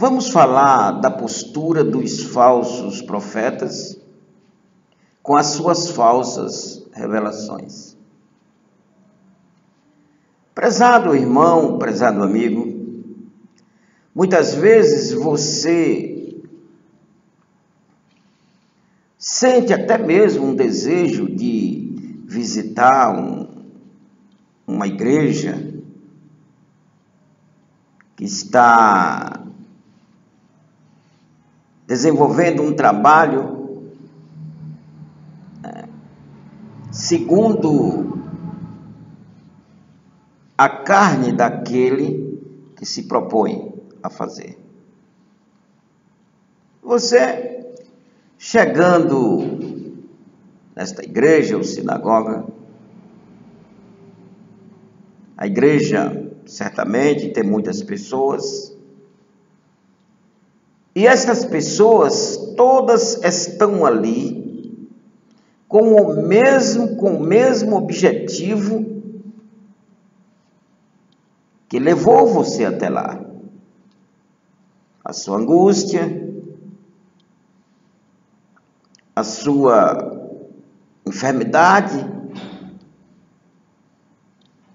Vamos falar da postura dos falsos profetas com as suas falsas revelações. Prezado irmão, prezado amigo, muitas vezes você sente até mesmo um desejo de visitar uma igreja que está desenvolvendo um trabalho segundo a carne daquele que se propõe a fazer. Você chegando nesta igreja ou sinagoga, a igreja certamente tem muitas pessoas, e essas pessoas todas estão ali com o mesmo objetivo que levou você até lá. A sua angústia, a sua enfermidade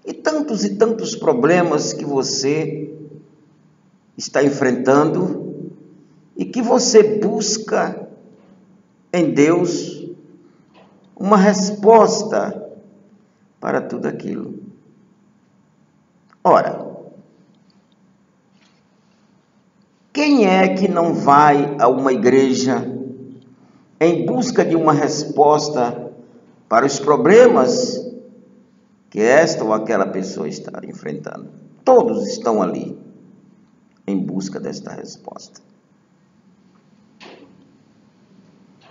e tantos problemas que você está enfrentando e que você busca em Deus uma resposta para tudo aquilo. Ora, quem é que não vai a uma igreja em busca de uma resposta para os problemas que esta ou aquela pessoa está enfrentando? Todos estão ali em busca desta resposta.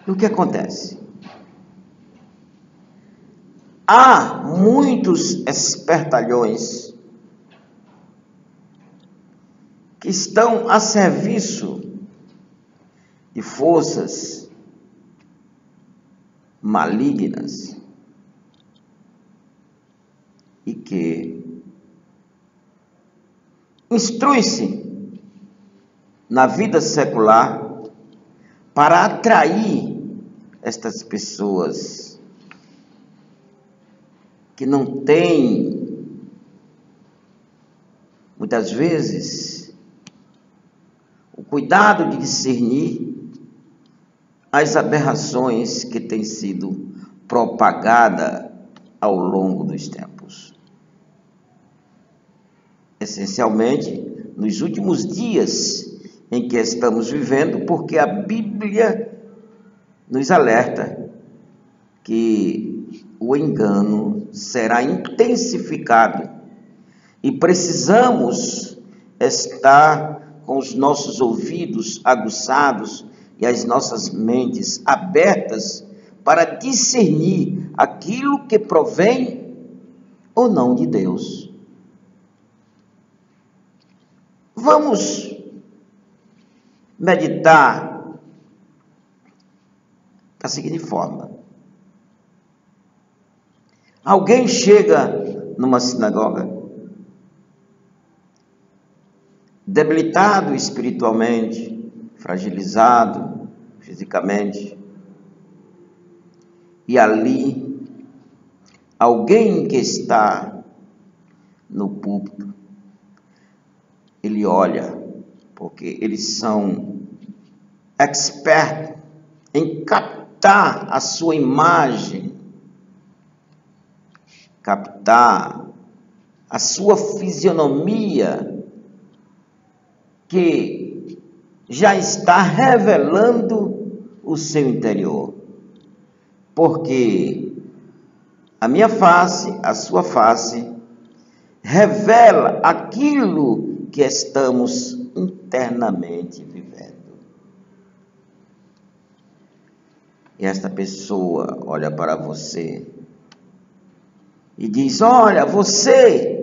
E o que acontece? Há muitos espertalhões que estão a serviço de forças malignas e que instrui-se na vida secular para atrair estas pessoas que não têm, muitas vezes, o cuidado de discernir as aberrações que têm sido propagadas ao longo dos tempos. Essencialmente, nos últimos dias em que estamos vivendo, porque a Bíblia nos alerta que o engano será intensificado e precisamos estar com os nossos ouvidos aguçados e as nossas mentes abertas para discernir aquilo que provém ou não de Deus. Vamos meditar da seguinte forma. Alguém chega numa sinagoga, debilitado espiritualmente, fragilizado fisicamente, e ali, alguém que está no púlpito, ele olha, porque eles são expertos em captar a sua imagem, captar a sua fisionomia, que já está revelando o seu interior. Porque a minha face, a sua face, revela aquilo que estamos internamente vivendo. E esta pessoa olha para você e diz: olha, você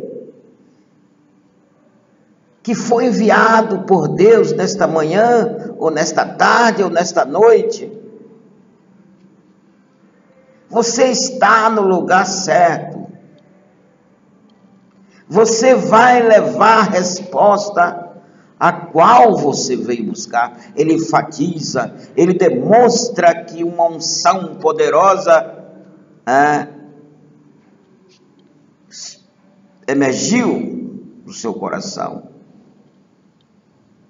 que foi enviado por Deus nesta manhã, ou nesta tarde, ou nesta noite, você está no lugar certo. Você vai levar resposta a qual você veio buscar. Ele enfatiza, ele demonstra que uma unção poderosa emergiu do seu coração.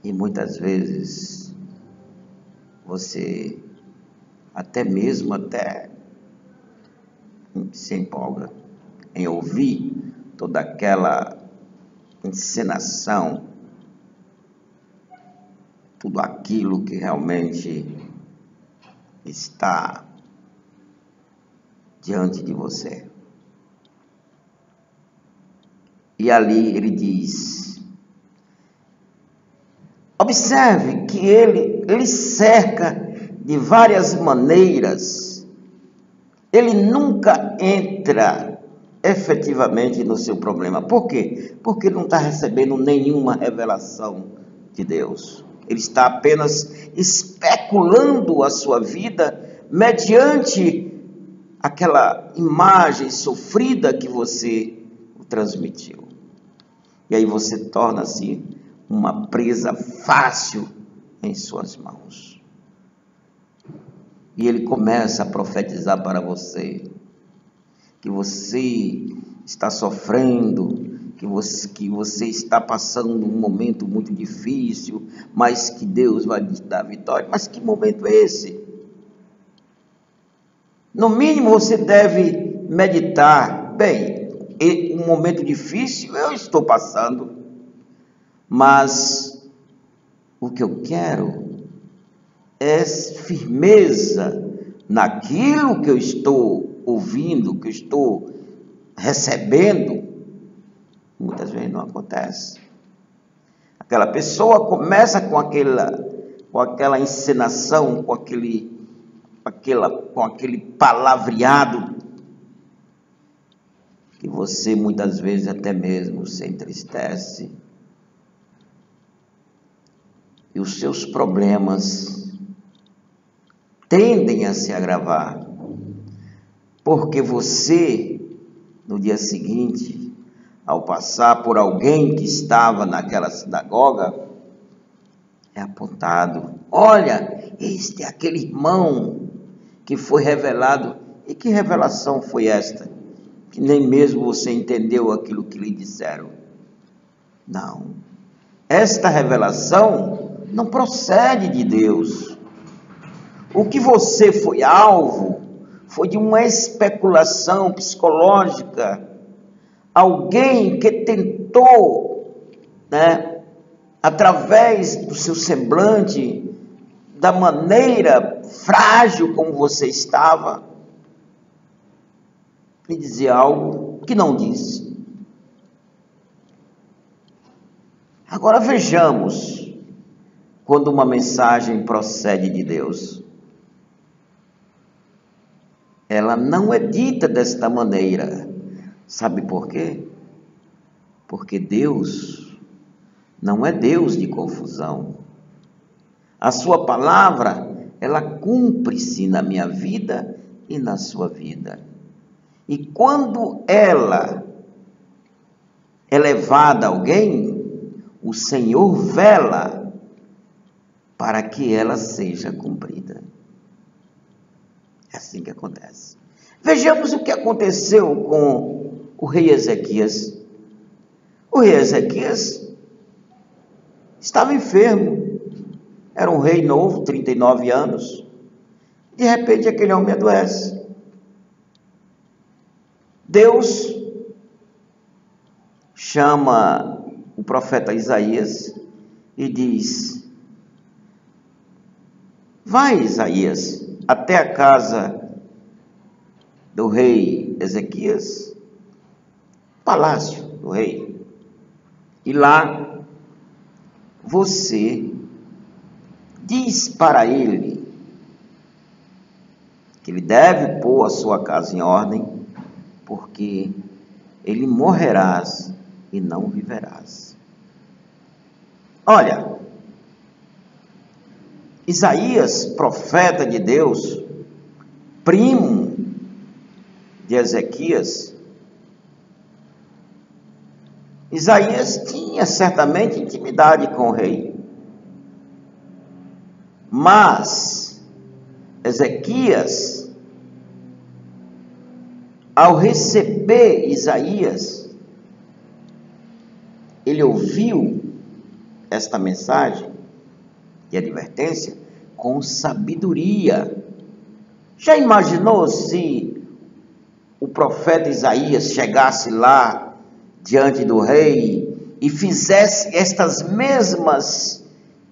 E muitas vezes você até se empolga em ouvir toda aquela encenação, tudo aquilo que realmente está diante de você. E ali ele diz, observe que ele cerca de várias maneiras, ele nunca entra efetivamente no seu problema. Por quê? Porque ele não está recebendo nenhuma revelação de Deus. Ele está apenas especulando a sua vida mediante aquela imagem sofrida que você o transmitiu. E aí você torna-se uma presa fácil em suas mãos. E ele começa a profetizar para você que você está sofrendo, que você está passando um momento muito difícil, mas que Deus vai te dar vitória. Mas que momento é esse? No mínimo você deve meditar, bem, um momento difícil eu estou passando, mas o que eu quero é firmeza naquilo que eu estou ouvindo, que eu estou recebendo. Muitas vezes não acontece. Aquela pessoa começa com aquela encenação, com aquele palavreado, que você muitas vezes até mesmo se entristece. E os seus problemas tendem a se agravar, porque você, no dia seguinte, ao passar por alguém que estava naquela sinagoga, é apontado, olha, este é aquele irmão que foi revelado. E que revelação foi esta? Que nem mesmo você entendeu aquilo que lhe disseram. Não, esta revelação não procede de Deus. O que você foi alvo foi de uma especulação psicológica. Alguém que tentou, através do seu semblante, da maneira frágil como você estava, lhe dizer algo que não disse. Agora vejamos, quando uma mensagem procede de Deus, ela não é dita desta maneira. Sabe por quê? Porque Deus não é Deus de confusão. A sua palavra, ela cumpre-se na minha vida e na sua vida. E quando ela é levada a alguém, o Senhor vela para que ela seja cumprida. É assim que acontece. Vejamos o que aconteceu com o rei Ezequias. O rei Ezequias estava enfermo. Era um rei novo, 39 anos. De repente aquele homem adoece. Deus chama o profeta Isaías e diz: vai, Isaías, até a casa do rei Ezequias, palácio do rei, e lá você diz para ele que ele deve pôr a sua casa em ordem, porque ele morrerás e não viverás. Olha, Isaías, profeta de Deus, primo de Ezequias, Isaías tinha certamente intimidade com o rei. Mas Ezequias, ao receber Isaías, ele ouviu esta mensagem de advertência com sabedoria. Já imaginou se o profeta Isaías chegasse lá diante do rei e fizesse estas mesmas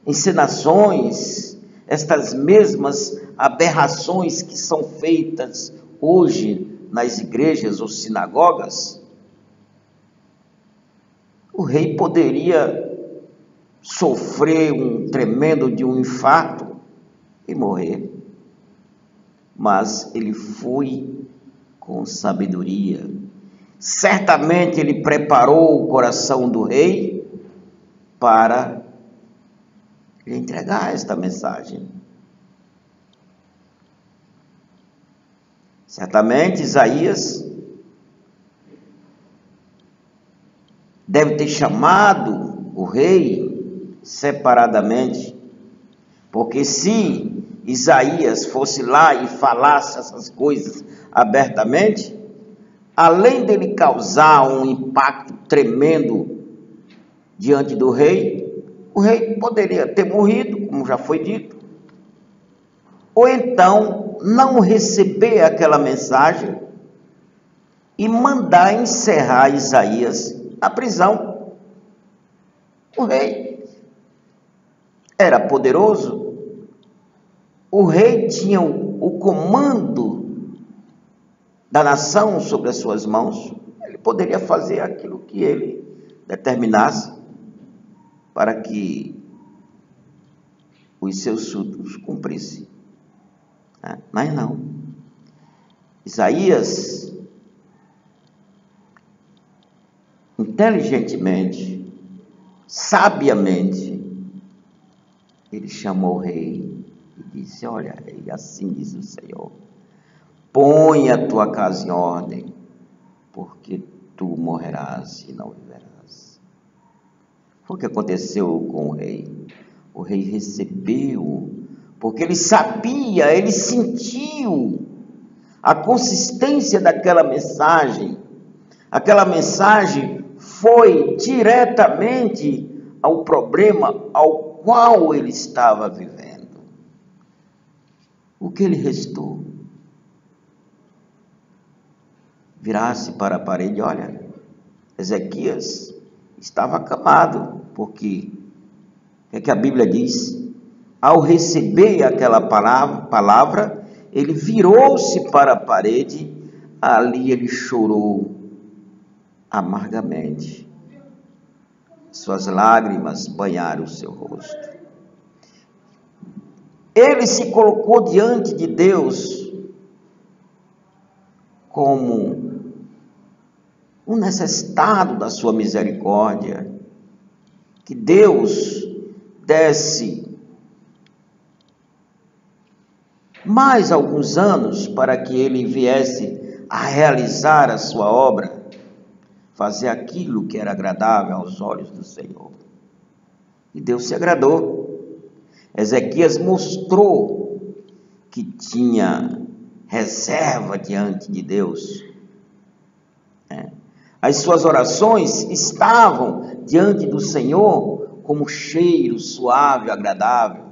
encenações, estas mesmas aberrações que são feitas hoje nas igrejas ou sinagogas? O rei poderia sofrer um tremendo de um infarto e morrer. Mas ele foi com sabedoria. Certamente ele preparou o coração do rei para lhe entregar esta mensagem. Certamente Isaías deve ter chamado o rei separadamente, porque se Isaías fosse lá e falasse essas coisas abertamente, além dele causar um impacto tremendo diante do rei, o rei poderia ter morrido, como já foi dito, ou então não receber aquela mensagem e mandar encerrar Isaías na prisão. O rei era poderoso, o rei tinha o comando da nação sobre as suas mãos, ele poderia fazer aquilo que ele determinasse para que os seus súditos cumprissem. Mas não. Isaías, inteligentemente, sabiamente, ele chamou o rei e disse: olha, rei, assim diz o Senhor, põe a tua casa em ordem, porque tu morrerás e não viverás. Foi o que aconteceu com o rei. O rei recebeu, porque ele sabia, ele sentiu a consistência daquela mensagem. Aquela mensagem foi diretamente ao problema ao qual ele estava vivendo. O que lhe restou? Virar-se para a parede. Olha, Ezequias estava acamado, porque o que a Bíblia diz? Ao receber aquela palavra, ele virou-se para a parede, ali ele chorou amargamente. Suas lágrimas banharam o seu rosto. Ele se colocou diante de Deus como um necessitado da sua misericórdia, que Deus desse mais alguns anos para que ele viesse a realizar a sua obra, fazer aquilo que era agradável aos olhos do Senhor. E Deus se agradou. Ezequias mostrou que tinha reserva diante de Deus. As suas orações estavam diante do Senhor como cheiro suave, agradável.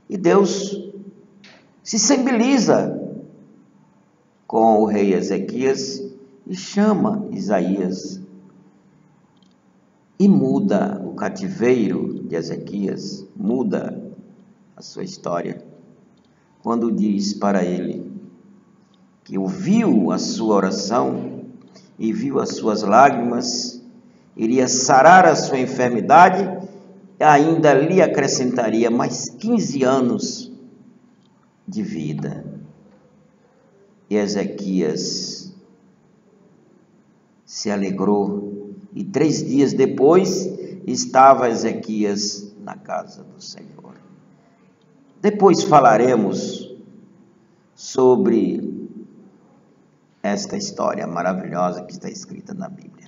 E Deus se sensibiliza com o rei Ezequias e chama Isaías e muda o cativeiro de Ezequias, muda a sua história, quando diz para ele que ouviu a sua oração e viu as suas lágrimas, iria sarar a sua enfermidade e ainda lhe acrescentaria mais 15 anos de vida. E Ezequias se alegrou, e 3 dias depois estava Ezequias na casa do Senhor. Depois falaremos sobre esta história maravilhosa que está escrita na Bíblia.